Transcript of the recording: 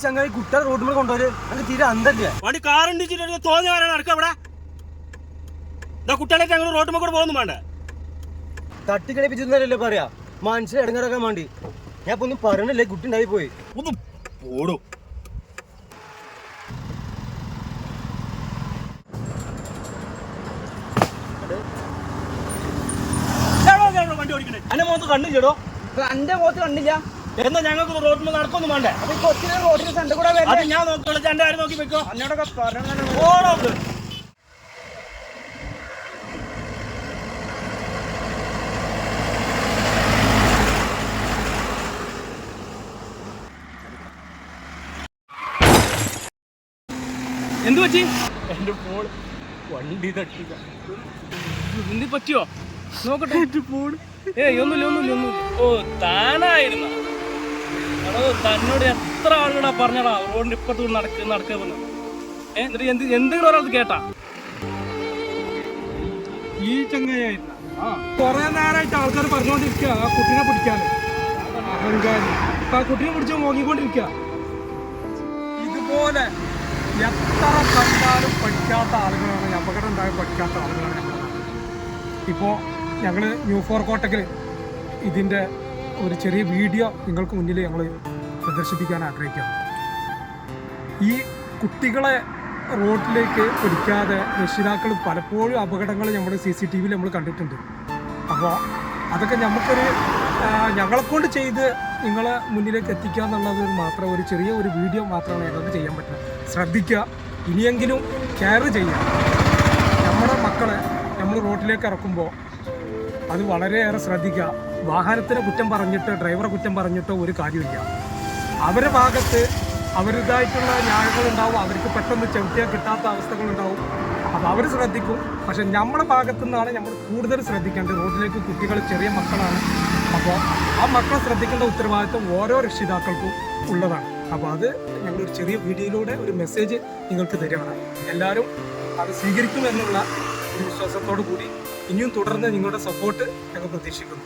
ചങ്ങായി കുട്ടികളെ റോഡിൽ കൊണ്ടുപോര് എനിക്ക് തീരെ അന്തല്ല. വണ്ടി കാറിണ്ടിച്ചിട്ട് തോന്നി വരാൻ നടക്കുക അവിടെ. കുട്ടികളെ ഞങ്ങൾ റോഡിൽ കൂടെ പോകുന്നു വേണ്ട. തട്ടിക്കളിപ്പിച്ചല്ലേ പറയാ, മനസ്സിൽ ഇടങ്ങാറാക്കാൻ വേണ്ടി. ഞാൻ ഇപ്പൊ ഒന്നും പറയണില്ലേ, കുട്ടി ഉണ്ടായി പോയി. ഒന്ന് പോടും. വണ്ടി ഓടിക്കണേ എന്റെ മുഖത്ത് കണ്ടില്ലടോ. എന്റെ മുഖത്ത് കണ്ടില്ല. എന്നാ ഞങ്ങൾക്ക് റോഡിൽ നടക്കൊന്നും വേണ്ടേ. കൊച്ചിനെ റോഡിന് സെന്റർ കൂടെ അത് ഞാൻ നോക്കിയോളൂ. എന്റെ ആരും നോക്കി വെക്കോ. എന്നോടൊക്കെ പറഞ്ഞു. എന്ത് പറ്റി? എന്റെ ഫോൺ വണ്ടി തട്ടില്ല. എന്ത് പറ്റിയോ നോക്കട്ടെ. എന്റെ ഫോൺ ഒന്നുമില്ല. ഓ താനായിരുന്നു. അതോ തന്നോട് എത്ര ആളുകളാ പറഞ്ഞടാ റോഡിന്റെ ഇപ്പുറത്ത് നടക്കുക. എന്നിട്ട് എന്തെങ്കിലും ഒരാൾ കേട്ടാ? ഈ ചങ്ങയായിരുന്നു. കൊറേ നേരമായിട്ട് ആൾക്കാർ പറഞ്ഞുകൊണ്ടിരിക്കുക ആ കുട്ടീനെ പിടിക്കാന്. അഹങ്കാരി ആ കുട്ടീനെ പിടിച്ച് നോക്കിക്കൊണ്ടിരിക്കുക. ഇതുപോലെ എത്ര കണ്ടാലും പഠിക്കാത്ത ആളുകളാണ്, അപകടം ഉണ്ടായാൽ പഠിക്കാത്ത ആളുകളാണ് ഞങ്ങളുടെ നാട്ടിൽ. ഇപ്പോൾ ഞങ്ങൾ ന്യൂ ഫോർ കോട്ടക്കിൽ ഇതിൻ്റെ ഒരു ചെറിയ വീഡിയോ നിങ്ങൾക്ക് മുന്നിൽ ഞങ്ങൾ പ്രദർശിപ്പിക്കാൻ ആഗ്രഹിക്കുകയാണ്. ഈ കുട്ടികളെ റോഡിലേക്ക് പിടിക്കാതെ രക്ഷിതാക്കൾ പലപ്പോഴും അപകടങ്ങൾ നമ്മൾ CCTVയിൽ നമ്മൾ കണ്ടിട്ടുണ്ട്. അപ്പോൾ അതൊക്കെ ഞങ്ങളെക്കൊണ്ട് ചെയ്ത് നിങ്ങളെ മുന്നിലേക്ക് എത്തിക്കുക എന്നുള്ളത് മാത്രം ഒരു ചെറിയ ഒരു വീഡിയോ മാത്രമാണ് ഞങ്ങൾക്ക് ചെയ്യാൻ പറ്റുന്നത്. ശ്രദ്ധിക്കുക, ഇനിയെങ്കിലും കെയർ ചെയ്യുക. നമ്മുടെ മക്കളെ നമ്മൾ റോഡിലേക്ക് ഇറക്കുമ്പോൾ അത് വളരെയേറെ ശ്രദ്ധിക്കുക. വാഹനത്തിനെ കുറ്റം പറഞ്ഞിട്ട് ഡ്രൈവറെ കുറ്റം പറഞ്ഞിട്ടോ ഒരു കാര്യമില്ല. അവരുടെ ഭാഗത്ത് അവരുടേതായിട്ടുള്ള ന്യായങ്ങളുണ്ടാവും. അവർക്ക് പെട്ടെന്ന് ചവിട്ടിയാൽ കിട്ടാത്ത അവസ്ഥകളുണ്ടാവും. അപ്പോൾ അവർ ശ്രദ്ധിക്കും. പക്ഷെ നമ്മുടെ ഭാഗത്തു നിന്നാണ് നമ്മൾ കൂടുതൽ ശ്രദ്ധിക്കേണ്ടത്. റോഡിലേക്ക് കുട്ടികൾ ചെറിയ മക്കളാണ്. അപ്പോൾ ആ മക്കളെ ശ്രദ്ധിക്കേണ്ട ഉത്തരവാദിത്വം ഓരോ രക്ഷിതാക്കൾക്കും ഉള്ളതാണ്. അപ്പോൾ അത് ഞങ്ങളൊരു ചെറിയ വീഡിയോയിലൂടെ ഒരു മെസ്സേജ് നിങ്ങൾക്ക് തരുകയാണ്. എല്ലാവരും അത് സ്വീകരിക്കുമെന്നുള്ള ഒരു വിശ്വാസത്തോടു കൂടി ഇനിയും തുടർന്ന് നിങ്ങളുടെ സപ്പോർട്ട് ഞങ്ങൾ പ്രതീക്ഷിക്കുന്നു.